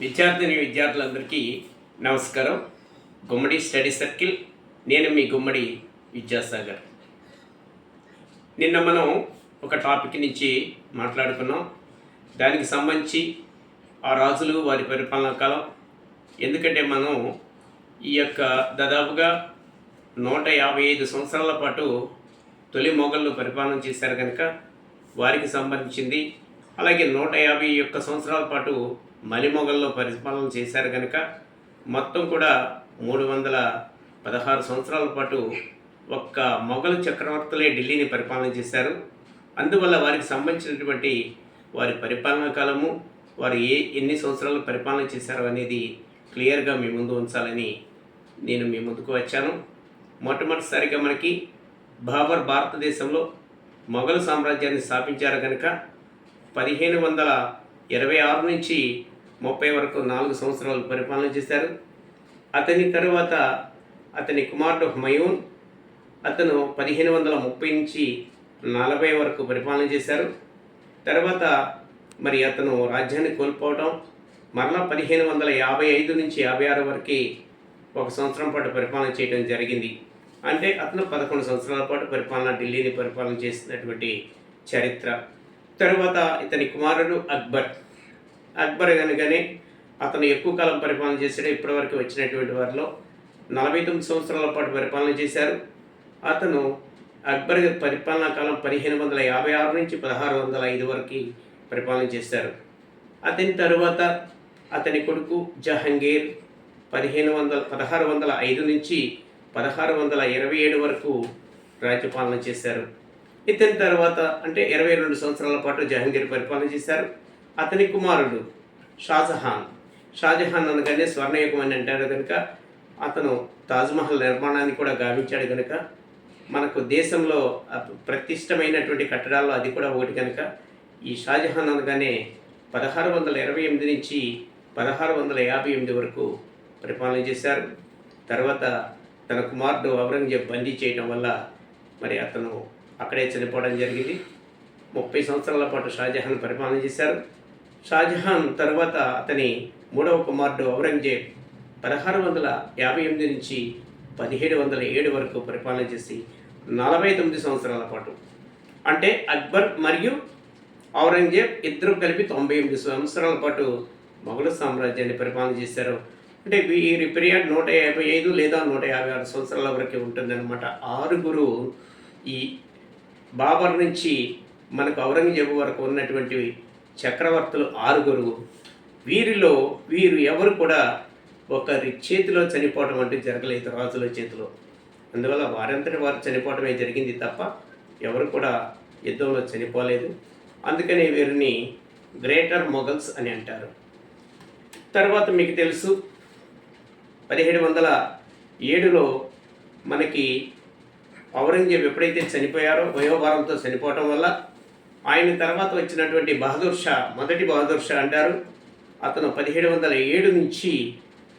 విద్యార్థులందరికీ నమస్కారం. గుమ్మడి study circle, నేను మీ గుమ్మడి విద్యాసాగర్. నిన్న మనం ఒక టాపిక్ నుంచి మాట్లాడుకున్నాం. దానికి సంబంధించి ఆ రాజులు వారి పరిపాలనా కాలం, ఎందుకంటే మనం ఈ యొక్క దాదాపుగా 155 సంవత్సరాల పాటు తొలి మొఘళ్ళు పరిపాలన చేశారు కనుక వారికి సంబంధించింది. అలాగే 151 సంవత్సరాల పాటు మలి మొఘల్లో పరిపాలన చేశారు కనుక మొత్తం కూడా 316 సంవత్సరాల పాటు ఒక్క మొఘల్ చక్రవర్తులే ఢిల్లీని పరిపాలన చేశారు. అందువల్ల వారికి సంబంధించినటువంటి వారి పరిపాలనా కాలము, వారు ఎన్ని సంవత్సరాలు పరిపాలన చేశారు అనేది క్లియర్గా మీ ముందు ఉంచాలని నేను మీ ముందుకు వచ్చాను. మొట్టమొదటిసారిగా మనకి బాబర్ భారతదేశంలో మొఘల్ సామ్రాజ్యాన్ని స్థాపించారు కనుక 1526 నుంచి 30 వరకు 4 సంవత్సరాలు పరిపాలన చేశారు. అతని తరువాత అతని కుమారుడు హుమయూన్, అతను 1530 నుంచి 40 వరకు పరిపాలన చేశారు. తర్వాత మరి అతను రాజ్యాన్ని కోల్పోవడం, మరలా 1555 నుంచి 56 వరకు 1 సంవత్సరం పాటు పరిపాలన చేయడం జరిగింది. అంటే అతను 11 సంవత్సరాల పాటు ఢిల్లీని పరిపాలన చేసినటువంటి చరిత్ర. తరువాత ఇతని కుమారుడు అక్బర్ కనుకనే అతను ఎక్కువ కాలం పరిపాలన చేశాడు. ఇప్పటివరకు వచ్చినటువంటి వారిలో 49 సంవత్సరాల పాటు పరిపాలన చేశారు. అతను అక్బర్ పరిపాలనా కాలం 1556 నుంచి 1605 వరకు పరిపాలన చేశారు. అతని తరువాత అతని కొడుకు జహంగీర్ 1605 నుంచి 1627 వరకు రాజ్యపాలన చేశారు. ఇతని తర్వాత అంటే 22 సంవత్సరాల పాటు జహంగీర్ పరిపాలన చేశారు. అతని కుమారుడు షాజహాన్ అనగానే స్వర్ణయుగం అని అంటారు కనుక అతను తాజ్మహల్ నిర్మాణాన్ని కూడా గావించాడు కనుక మనకు దేశంలో ప్రతిష్టమైనటువంటి కట్టడాల్లో అది కూడా ఒకటి కనుక ఈ షాజహాన్ అనగానే 1628 నుంచి 1658 వరకు పరిపాలన చేశారు. తర్వాత తన కుమారుడు ఔరంగజేబ్ బందీ చేయడం వల్ల మరి అతను అక్కడే చనిపోవడం జరిగింది. 30 సంవత్సరాల పాటు షాజహాన్ పరిపాలన చేశారు. షాజహాన్ తర్వాత అతని 3వ కుమారుడు ఔరంగజేబ్ 1658 నుంచి 1707 వరకు పరిపాలన చేసి 49 సంవత్సరాల పాటు, అంటే అక్బర్ మరియు ఔరంగజేబ్ ఇద్దరు కలిపి 98 సంవత్సరాల పాటు మొఘల్ సామ్రాజ్యాన్ని పరిపాలన చేశారు. అంటే వీరి పీరియడ్ 155 లేదా 156 సంవత్సరాల వరకే ఉంటుందన్నమాట. 6 ఈ బాబర్ నుంచి మనకు ఔరంగజేబు వరకు ఉన్నటువంటి చక్రవర్తులు 6. వీరు ఎవరు కూడా ఒకరి చేతిలో చనిపోవడం అంటే జరగలేదు, రాజుల చేతిలో. అందువల్ల వారంతటి వారు చనిపోవడమే జరిగింది తప్ప ఎవరు కూడా యుద్ధంలో చనిపోలేదు. అందుకనే వీరిని గ్రేటర్ మొఘల్స్ అని అంటారు. తర్వాత మీకు తెలుసు 1707లో మనకి ఔరంగజేబు ఎప్పుడైతే చనిపోయారో వయోభారంతో చనిపోవటం వల్ల ఆయన తర్వాత వచ్చినటువంటి మొదటి బహదూర్ షా అంటారు. అతను 1707 నుంచి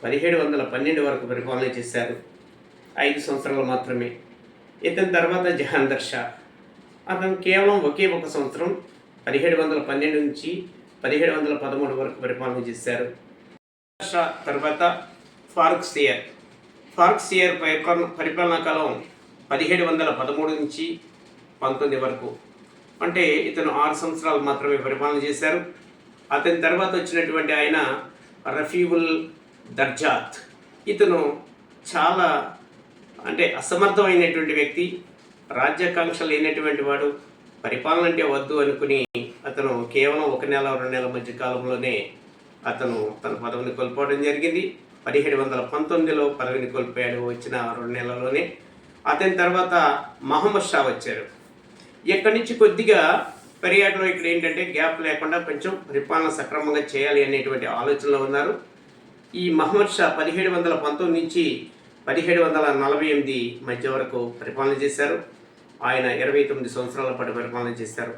1712 వరకు పరిపాలన చేశారు. 5 సంవత్సరాలు మాత్రమే. ఇతని తర్వాత జహాంగీర్ షా, అతను కేవలం ఒకే 1 సంవత్సరం 1712 నుంచి 1713 వరకు పరిపాలన చేశారు. షా తర్వాత ఫారూక్ సియర్ పరిపాలనా కాలం 1713 నుంచి 19 వరకు, అంటే ఇతను 6 సంవత్సరాలు మాత్రమే పరిపాలన చేశారు. అతని తర్వాత వచ్చినటువంటి ఆయన రఫీవుల్ దర్జాత్, ఇతను చాలా అంటే అసమర్థమైనటువంటి వ్యక్తి, రాజ్యాకాంక్ష లేనటువంటి వాడు, పరిపాలన అంటే వద్దు అనుకుని అతను కేవలం 1 నెల 2 నెలల మధ్య కాలంలోనే అతను తన పదవిని కోల్పోవడం జరిగింది. 1719లో పదవిని కోల్పోయాడు, వచ్చిన 2 నెలల్లోనే. అతని తర్వాత మహమ్మద్ షా వచ్చారు. ఇక్కడి నుంచి కొద్దిగా పీరియడ్లో ఇక్కడ ఏంటంటే గ్యాప్ లేకుండా కొంచెం పరిపాలన సక్రమంగా చేయాలి అనేటువంటి ఆలోచనలో ఉన్నారు. ఈ మహమ్మద్ షా 1719 నుంచి 1748 మధ్య వరకు పరిపాలన చేశారు. ఆయన 29 సంవత్సరాల పాటు పరిపాలన చేశారు.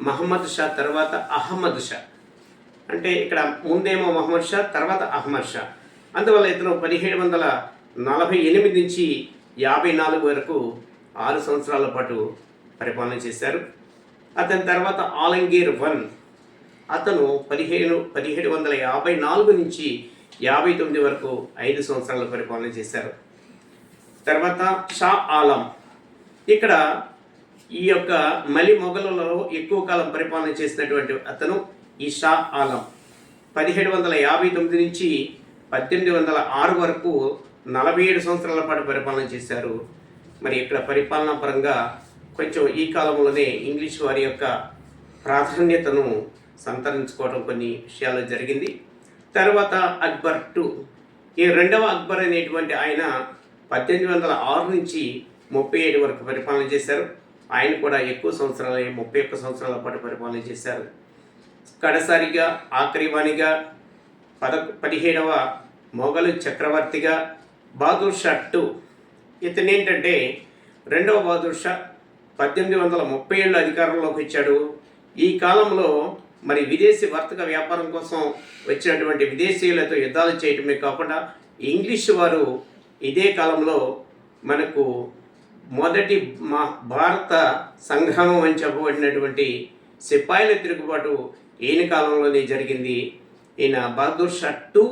మహమ్మద్ షా తర్వాత అహ్మద్ షా, అంటే ఇక్కడ ముందేమో మహమ్మద్ షా తర్వాత అహ్మద్ షా. అందువల్ల ఇతను 1748 నుంచి 54 వరకు 6 సంవత్సరాల పాటు పరిపాలన చేశారు. అతని తర్వాత ఆలంగీర్ అతను 1754 నుంచి 59 వరకు 5 సంవత్సరాల పరిపాలన చేశారు. తర్వాత షా ఆలం, ఇక్కడ ఈ యొక్క మలి మొఘలులలో ఎక్కువ కాలం పరిపాలన చేసినటువంటి అతను ఈ షా ఆలం 1759 నుంచి 1806 వరకు 47 సంవత్సరాల పాటు పరిపాలన చేశారు. మరి ఇక్కడ పరిపాలనా పరంగా కొంచెం ఈ కాలంలోనే ఇంగ్లీష్ వారి యొక్క ప్రాధాన్యతను సంతరించుకోవడం కొన్ని విషయాల్లో జరిగింది. తర్వాత అక్బర్ II, ఈ రెండవ అక్బర్ అనేటువంటి ఆయన 1806 నుంచి 37 వరకు పరిపాలన చేశారు. ఆయన కూడా ఎక్కువ సంవత్సరాలు 31 సంవత్సరాల పాటు పరిపాలన చేశారు. కడసారిగా ఆఖరివానిగా 17వ మొఘలు చక్రవర్తిగా బహదూర్ షా II, ఇతను ఏంటంటే రెండవ బహదూర్ షా 1837 అధికారంలోకి వచ్చాడు. ఈ కాలంలో మరి విదేశీ వర్తక వ్యాపారం కోసం వచ్చినటువంటి విదేశీయులతో యుద్ధాలు చేయటమే కాకుండా ఇంగ్లీష్ వారు ఇదే కాలంలో మనకు మొదటి భారత సంగ్రామం అని చెప్పబడినటువంటి సిపాయిల తిరుగుబాటు ఈయన కాలంలోనే జరిగింది. ఈయన బహదూర్ షా II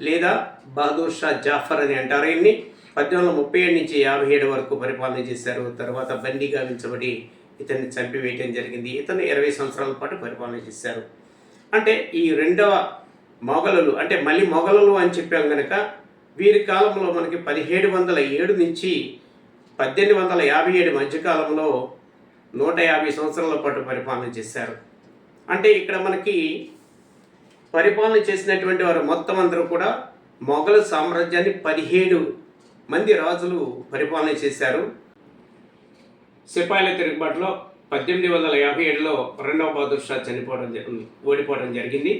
లేదా బహదూర్ షా జాఫర్ అని అంటారు. ఈయన్ని 1837 నుంచి 57 వరకు పరిపాలన చేశారు. తర్వాత బందీ గావించబడి ఇతన్ని చంపివేయటం జరిగింది. ఇతను 20 సంవత్సరాల పాటు పరిపాలన చేశారు. అంటే ఈ రెండవ మొఘలులు అంటే మళ్ళీ మొఘలులు అని చెప్పాం కనుక వీరి కాలంలో మనకి 1707 నుంచి 1857 మధ్యకాలంలో 150 సంవత్సరాల పాటు పరిపాలన చేశారు. అంటే ఇక్కడ మనకి పరిపాలన చేసినటువంటి వారు మొత్తం అందరూ కూడా మొఘలు సామ్రాజ్యాన్ని 17 మంది రాజులు పరిపాలన చేశారు. సిపాయిల తిరుగుబాటులో 1857లో రెండవ బహదూర్ షా ఓడిపోవడం జరిగింది.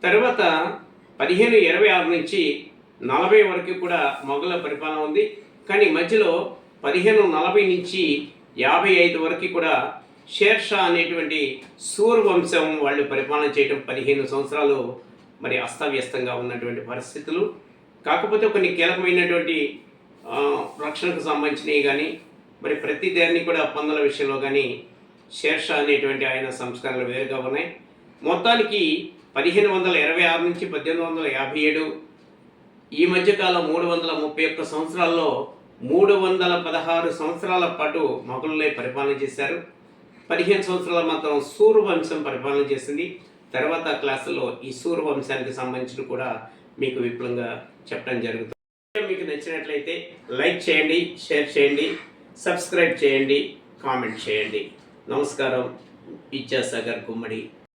తర్వాత 1526 నుంచి 40 వరకు కూడా మొఘల పరిపాలన ఉంది. కానీ మధ్యలో 1540 నుంచి 55 వరకు కూడా షేర్ షా అనేటువంటి సూర్ వంశం వాళ్ళు పరిపాలన చేయడం 15 సంవత్సరాలు మరి అస్తవ్యస్తంగా ఉన్నటువంటి పరిస్థితులు. కాకపోతే కొన్ని కీలకమైనటువంటి రక్షణకు సంబంధించినవి కానీ మరి ప్రతి దాన్ని కూడా పన్నుల విషయంలో కానీ షేర్ షా అనేటువంటి ఆయన సంస్కరణలు వేరుగా ఉన్నాయి. మొత్తానికి 1526 నుంచి 1857 ఈ మధ్యకాలం 331 సంవత్సరాల్లో 316 సంవత్సరాల పాటు మొఘలులే పరిపాలన చేశారు. 15 సంవత్సరాల మాత్రం సూర్ వంశం పరిపాలన చేసింది. తర్వాత క్లాసులో ఈ సూర్ వంశానికి సంబంధించిన కూడా మీకు విపులంగా చెప్పడం జరుగుతుంది. మీకు నచ్చినట్లయితే లైక్ చేయండి, షేర్ చేయండి, సబ్స్క్రైబ్ చేయండి, కామెంట్ చేయండి. నమస్కారం. విద్యాసాగర్ గుమ్మడి.